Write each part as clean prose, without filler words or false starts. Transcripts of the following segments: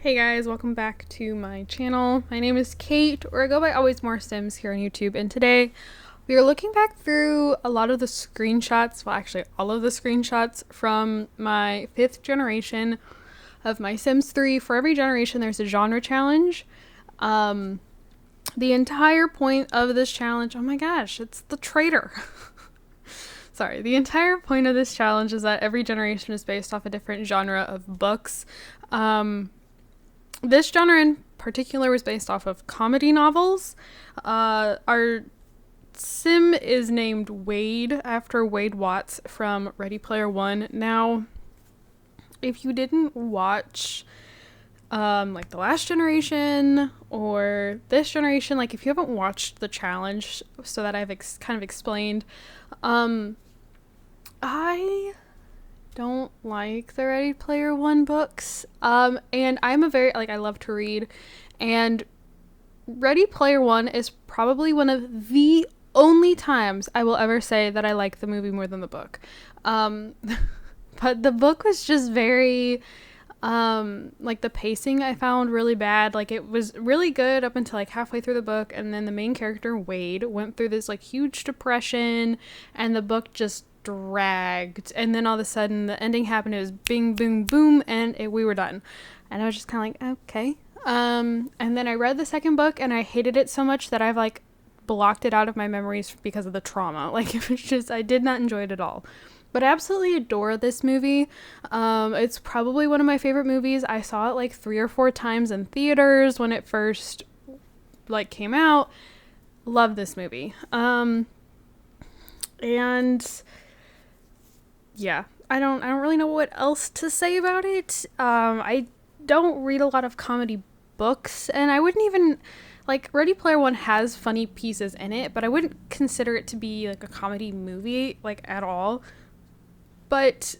Hey guys, welcome back to my channel. My name is Kate, or I go by AlwaysMoreSims here on YouTube, and today we are looking back through a lot of the screenshots, well actually all of the screenshots from my 5th generation of my Sims 3. For every generation there's a genre challenge. The entire point of this challenge, oh my gosh, it's the traitor. Sorry, the entire point of this challenge is that every generation is based off a different genre of books. This genre in particular was based off of comedy novels. Our sim is named Wade after Wade Watts from Ready Player One. Now, if you didn't watch like the last generation or this generation, like if you haven't watched the challenge so that I've kind of explained, I don't like the Ready Player One books. And I'm a very, I love to read, and Ready Player One is probably one of the only times I will ever say that I like the movie more than the book. But the book was just very, the pacing I found really bad. Like, it was really good up until like halfway through the book, and then the main character Wade went through this like huge depression, and the book just dragged, and then all of a sudden the ending happened. It was bing boom boom, and we were done, and I was just kind of like, okay. And then I read the second book, and I hated it so much that I've like blocked it out of my memories because of the trauma. Like, it was just, I did not enjoy it at all. But I absolutely adore this movie. It's probably one of my favorite movies. I saw it like 3 or 4 times in theaters when it first like came out. Love this movie. And yeah, I don't really know what else to say about it. I don't read a lot of comedy books, and I wouldn't even, like, Ready Player One has funny pieces in it, but I wouldn't consider it to be like a comedy movie, like, at all. But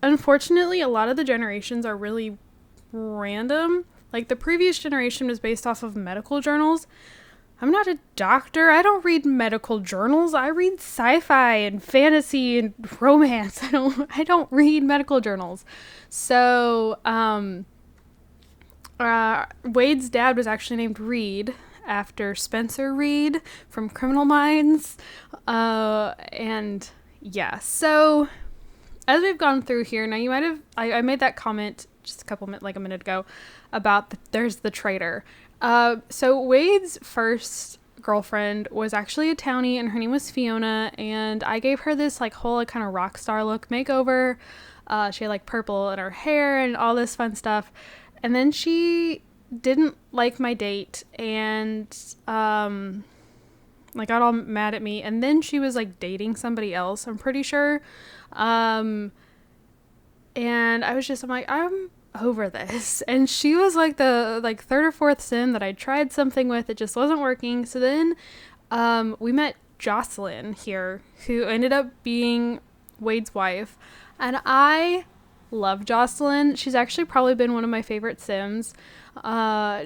unfortunately, a lot of the generations are really random. Like, the previous generation was based off of medical journals. I'm not a doctor. I don't read medical journals. I read sci-fi and fantasy and romance. I don't read medical journals. So, Wade's dad was actually named Reed after Spencer Reed from Criminal Minds. And yeah, so as we've gone through here, now you might have, I made that comment just a minute ago about there's the traitor. So Wade's first girlfriend was actually a townie, and her name was Fiona, and I gave her this like whole like, kind of rock star look makeover. She had like purple in her hair and all this fun stuff, and then she didn't like my date and like got all mad at me, and then she was like dating somebody else, I'm pretty sure. And I'm like, I'm over this. And she was like the like 3rd or 4th sim that I tried something with. It just wasn't working. So then we met Jocelyn here, who ended up being Wade's wife, and I love Jocelyn. She's actually probably been one of my favorite sims.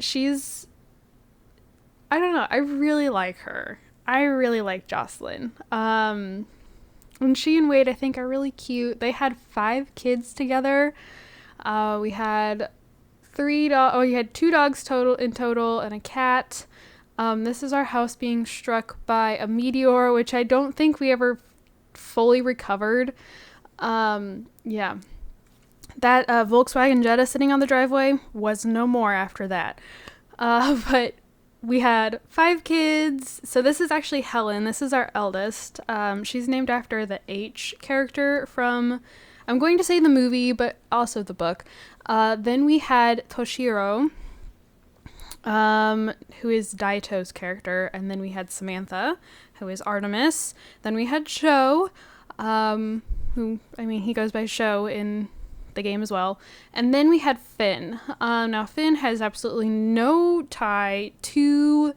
She's, I don't know, I really like her. I really like Jocelyn. And she and Wade, I think, are really cute. They had 5 kids together. We had 2 dogs total and a cat. This is our house being struck by a meteor, which I don't think we ever fully recovered. Yeah. That Volkswagen Jetta sitting on the driveway was no more after that. But we had 5 kids. So this is actually Helen. This is our eldest. She's named after the H character from, I'm going to say the movie, but also the book. Then we had Toshiro, who is Daito's character. And then we had Samantha, who is Artemis. Then we had Sho, who, I mean, he goes by Sho in the game as well. And then we had Finn. Now Finn has absolutely no tie to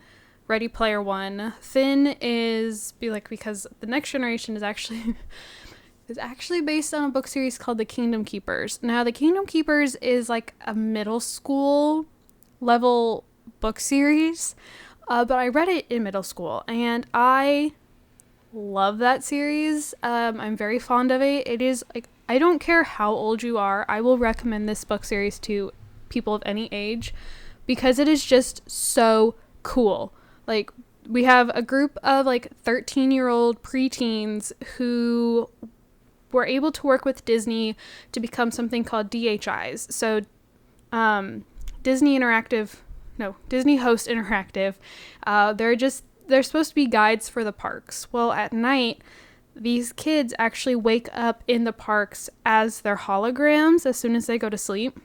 Ready Player One. Finn is because the next generation is actually based on a book series called The Kingdom Keepers. Now the Kingdom Keepers is like a middle school level book series, but I read it in middle school and I love that series. I'm very fond of it. It is like, I don't care how old you are, I will recommend this book series to people of any age, because it is just so cool. Like, we have a group of like 13-year-old preteens who were able to work with Disney to become something called DHIs. So Disney Host Interactive. They're supposed to be guides for the parks. Well, at night, these kids actually wake up in the parks as their holograms as soon as they go to sleep.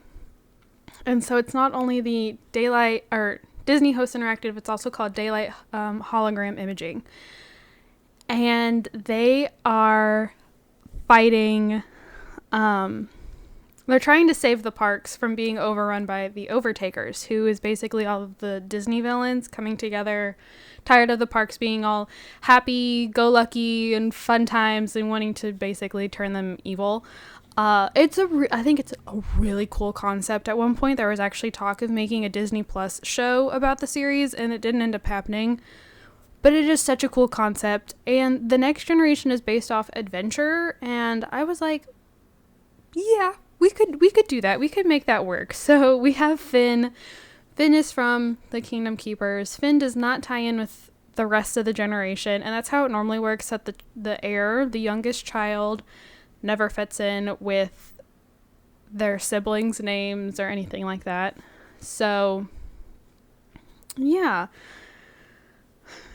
And so it's not only the daylight or Disney Host Interactive, it's also called daylight hologram imaging. And they are fighting, they're trying to save the parks from being overrun by the Overtakers, who is basically all of the Disney villains coming together, tired of the parks being all happy-go-lucky and fun times and wanting to basically turn them evil. I think it's a really cool concept. At one point, there was actually talk of making a Disney Plus show about the series, and it didn't end up happening. But it is such a cool concept, and the next generation is based off adventure, and I was like, yeah, we could do that. We could make that work. So we have Finn. Finn is from the Kingdom Keepers. Finn does not tie in with the rest of the generation, and that's how it normally works, that the heir, the youngest child, never fits in with their siblings' names or anything like that. So, yeah.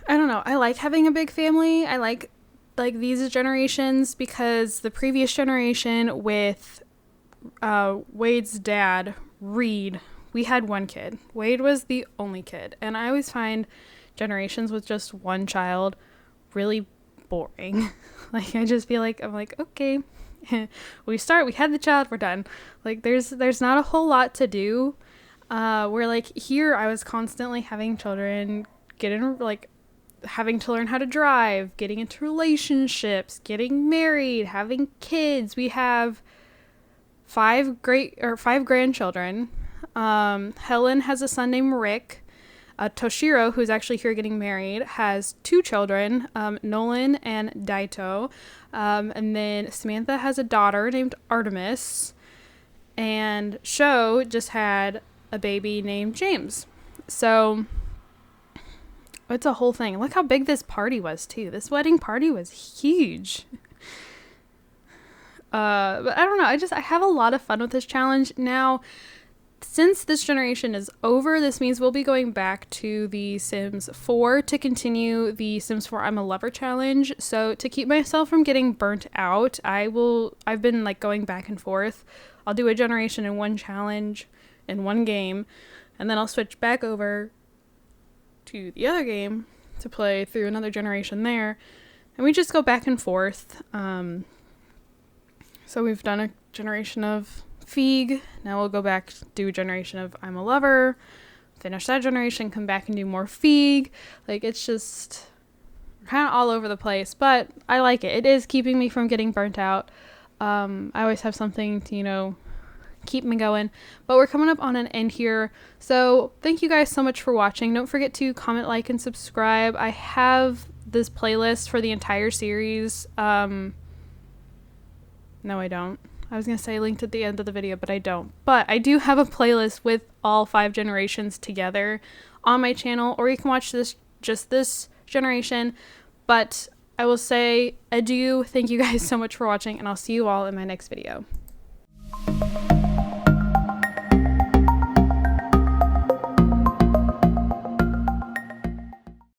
I don't know. I like having a big family. I like these generations, because the previous generation with Wade's dad, Reed, we had one kid. Wade was the only kid. And I always find generations with just one child really boring. Like, I just feel like, I'm like, okay, we had the child, we're done. Like, there's not a whole lot to do. Where like here, I was constantly having children having to learn how to drive, getting into relationships, getting married, having kids. We have 5 grandchildren. Helen has a son named Rick. Toshiro, who's actually here getting married, has 2 children, Nolan and Daito. And then Samantha has a daughter named Artemis. And Sho just had a baby named James. So it's a whole thing. Look how big this party was, too. This wedding party was huge. But I don't know. I have a lot of fun with this challenge. Now, since this generation is over, this means we'll be going back to the Sims 4 to continue the Sims 4 I'm a Lover challenge. So to keep myself from getting burnt out, I've been like going back and forth. I'll do a generation in one challenge in one game, and then I'll switch back over to the other game to play through another generation there. And we just go back and forth. So we've done a generation of Feig. Now we'll go back, do a generation of I'm a Lover, finish that generation, come back and do more Feig. Like, it's just kind of all over the place, but I like it. It is keeping me from getting burnt out. I always have something to, keep me going. But we're coming up on an end here. So thank you guys so much for watching. Don't forget to comment, like, and subscribe. I have this playlist for the entire series. No, I don't. I was going to say linked at the end of the video, but I don't. But I do have a playlist with all 5 generations together on my channel, or you can watch this generation. But I will say adieu. Thank you guys so much for watching, and I'll see you all in my next video.